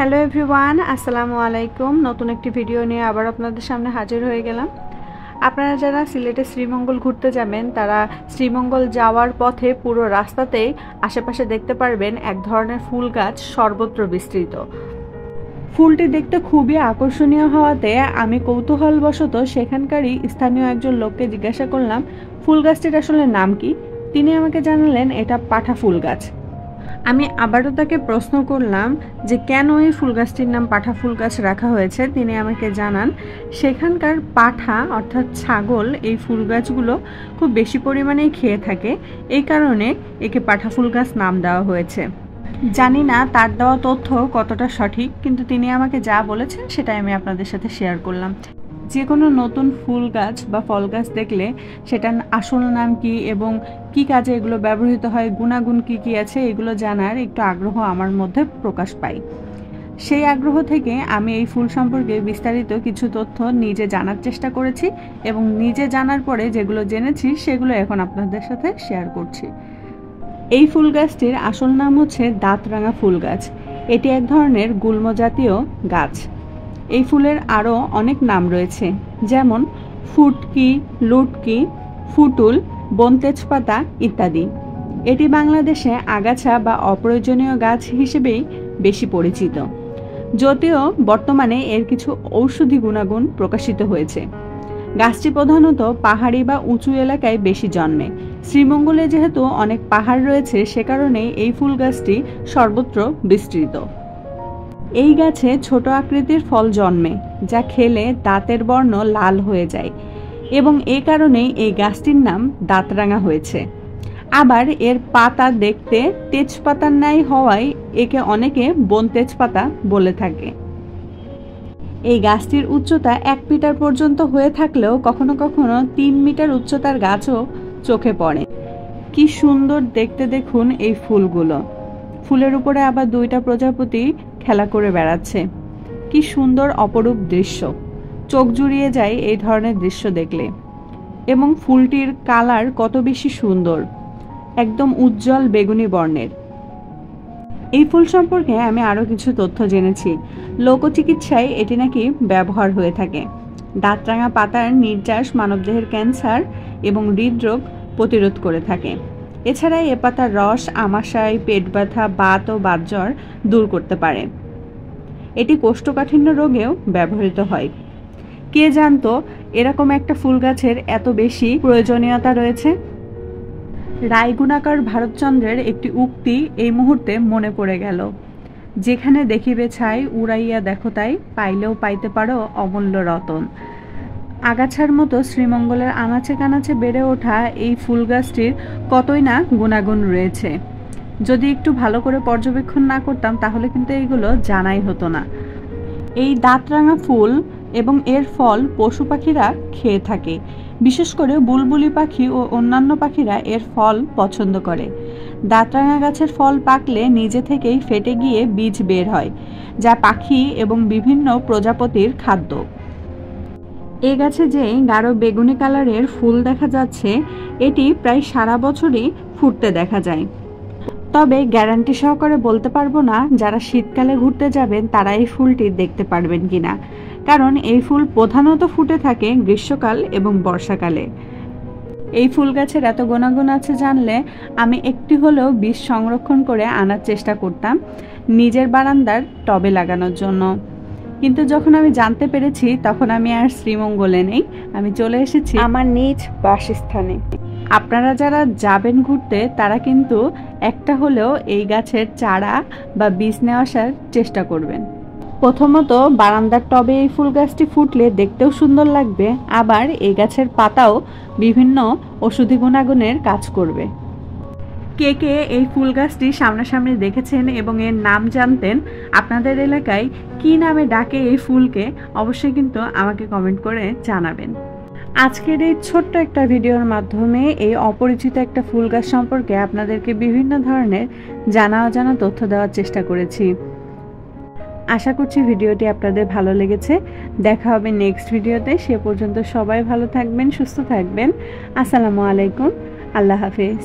Hello everyone, আসসালামু আলাইকুম। নতুন একটি ভিডিও নিয়ে আবার আপনাদের সামনে হাজির হয়ে গেলাম। আপনারা যারা সিলেটে শ্রীমঙ্গল ঘুরতে যাবেন তারা শ্রীমঙ্গল যাওয়ার পথে পুরো রাস্তাতেই আশেপাশে দেখতে পারবেন এক ধরনের ফুল গাছ সর্বত্র বিস্তৃত। ফুলটি দেখতে খুবই আকর্ষণীয় হওয়াতে আমি কৌতূহলবশত সেখানকারই স্থানীয় একজন লোককে জিজ্ঞাসা করলাম ফুল গাছটির আসলে নাম কি। তিনি আমাকে জানালেন এটা পাঠা ফুল গাছ। আমি আবারও তাকে প্রশ্ন করলাম যে কেন এই ফুল গাছটির নাম পাঠা ফুল গাছ রাখা হয়েছে। তিনি আমাকে জানান সেখানকার পাঠা অর্থাৎ ছাগল এই ফুল গাছগুলো খুব বেশি পরিমাণেই খেয়ে থাকে, এই কারণে একে পাঠা ফুল গাছ নাম দেওয়া হয়েছে। জানি না তার দেওয়া তথ্য কতটা সঠিক, কিন্তু তিনি আমাকে যা বলেছেন সেটাই আমি আপনাদের সাথে শেয়ার করলাম। যে কোনো নতুন ফুল গাছ বা ফল গাছ দেখলে সেটার আসল নাম কি এবং কি কাজে এগুলো ব্যবহৃত হয়, গুণাগুণ কি কি আছে, এগুলো জানার একটু আগ্রহ আমার মধ্যে প্রকাশ পায়। সেই আগ্রহ থেকে আমি এই ফুল সম্পর্কে বিস্তারিত কিছু তথ্য নিজে জানার চেষ্টা করেছি এবং নিজে জানার পরে যেগুলো জেনেছি সেগুলো এখন আপনাদের সাথে শেয়ার করছি। এই ফুল গাছটির আসল নাম হচ্ছে দাঁতরাঙা ফুল গাছ। এটি এক ধরনের গুল্ম জাতীয় গাছ। এই ফুলের আরও অনেক নাম রয়েছে, যেমন ফুটকি, লুটকি, ফুটুল, বনতেজপাতা ইত্যাদি। এটি বাংলাদেশে আগাছা বা অপ্রয়োজনীয় গাছ হিসেবেই বেশি পরিচিত, যদিও বর্তমানে এর কিছু ঔষধি গুণাগুণ প্রকাশিত হয়েছে। গাছটি প্রধানত পাহাড়ি বা উঁচু এলাকায় বেশি জন্মে। শ্রীমঙ্গলে যেহেতু অনেক পাহাড় রয়েছে সে কারণে এই ফুল গাছটি সর্বত্র বিস্তৃত। এই গাছে ছোট আকৃতির ফল জন্মে, যা খেলে দাঁতের বর্ণ লাল হয়ে যায় এবং এই কারণেই এই গাছটির নাম দাঁতরাঙা হয়েছে। আবার এর পাতা দেখতে তেজপাতার ন্যায় হওয়ায় একে অনেকে বনতেজপাতা বলে থাকে। এই গাছটির উচ্চতা 1 মিটার পর্যন্ত হয়ে থাকলেও কখনো কখনো 3 মিটার উচ্চতার গাছও চোখে পড়ে। কি সুন্দর দেখতে দেখুন এই ফুলগুলো। ফুলের উপরে আবার 2টা প্রজাপতি খেলা করে বেড়াচ্ছে। কি সুন্দর অপরূপ দৃশ্য, চোখ জুড়িয়ে যায় এই ধরনের দৃশ্য দেখলে। এবং ফুলটির কালার কত বেশি সুন্দর, একদম উজ্জ্বল বেগুনি বর্ণের। এই ফুল সম্পর্কে আমি আরও কিছু তথ্য জেনেছি। লোকচিকিৎসায় এটি নাকি ব্যবহার হয়ে থাকে। দাঁতরাঙা পাতার নির্যাস মানবদেহের ক্যান্সার এবং হৃদরোগ প্রতিরোধ করে থাকে। এছাড়া এ পাতার রস আমাশয়, পেট ব্যথা, বাত ও বাতজ্বর দূর করতে পারে। এটি কোষ্ঠকাঠিন্য রোগেও ব্যবহৃত হয়। কে জানতো এরকম একটা ফুল গাছের এত বেশি প্রয়োজনীয়তা রয়েছে। রায়গুণাকর ভারতচন্দ্রের একটি উক্তি এই মুহূর্তে মনে পড়ে গেল, যেখানে দেখিবে ছাই উড়াইয়া দেখো তাই, পাইলেও পাইতে পারো অমূল্য রতন। আগাছার মতো শ্রীমঙ্গলের আনাচে কানাচে বেড়ে ওঠা এই ফুল গাছটির কতই না গুণাগুণ রয়েছে। যদি একটু ভালো করে পর্যবেক্ষণ না করতাম তাহলে কিন্তু এইগুলো জানাই হতো না। এই দাঁতরাঙা ফুল এবং এর ফল পশু পাখিরা খেয়ে থাকে। বিশেষ করে বুলবুলি পাখি ও অন্যান্য পাখিরা এর ফল পছন্দ করে। দাঁতরাঙা গাছের ফল পাকলে নিজে থেকেই ফেটে গিয়ে বীজ বের হয়, যা পাখি এবং বিভিন্ন প্রজাপতির খাদ্য। এই গাছে যে গাঢ় বেগুনি কালারের ফুল দেখা যাচ্ছে, এটি প্রায় সারা বছরই ফুটতে দেখা যায়। তবে গ্যারান্টি সহকারে বলতে পারবো না যারা শীতকালে ঘুরতে যাবেন তারা এই ফুলটি দেখতে পারবেন কিনা, কারণ এই ফুল প্রধানত ফুটে থাকে গ্রীষ্মকাল এবং বর্ষাকালে। এই ফুল গাছের এত গুণাগুণ আছে জানলে আমি একটি হলেও বীজ সংরক্ষণ করে আনার চেষ্টা করতাম নিজের বারান্দার টবে লাগানোর জন্য। কিন্তু যখন আমি জানতে পেরেছি তখন আমি আর শ্রীমঙ্গলে নেই, আমি চলে এসেছি আমার নিজ বাসস্থানে। আপনারা যারা যাবেন ঘুরতে তারা কিন্তু একটা হলেও এই গাছের চারা বা বীজ নিয়ে আসার চেষ্টা করবেন। প্রথমত বারান্দার টবে এই ফুল গাছটি ফুটলে দেখতেও সুন্দর লাগবে, আবার এই গাছের পাতাও বিভিন্ন ঔষধি গুণাগুণের কাজ করবে। কে কে এই ফুল গাছটি সামনাসামনি দেখেছেন এবং এর নাম জানতেন, আপনাদের এলাকায় কি নামে ডাকে এই ফুলকে, অবশ্যই কিন্তু আমাকে কমেন্ট করে জানাবেন। আজকের এই ছোট্ট একটা ভিডিওর মাধ্যমে এই অপরিচিত একটা ফুল গাছ সম্পর্কে আপনাদেরকে বিভিন্ন ধরনের জানা অজানা তথ্য দেওয়ার চেষ্টা করেছি। আশা করছি ভিডিওটি আপনাদের ভালো লেগেছে। দেখা হবে নেক্সট ভিডিওতে। সে পর্যন্ত সবাই ভালো থাকবেন, সুস্থ থাকবেন। আসসালামু আলাইকুম, আল্লাহ হাফেজ।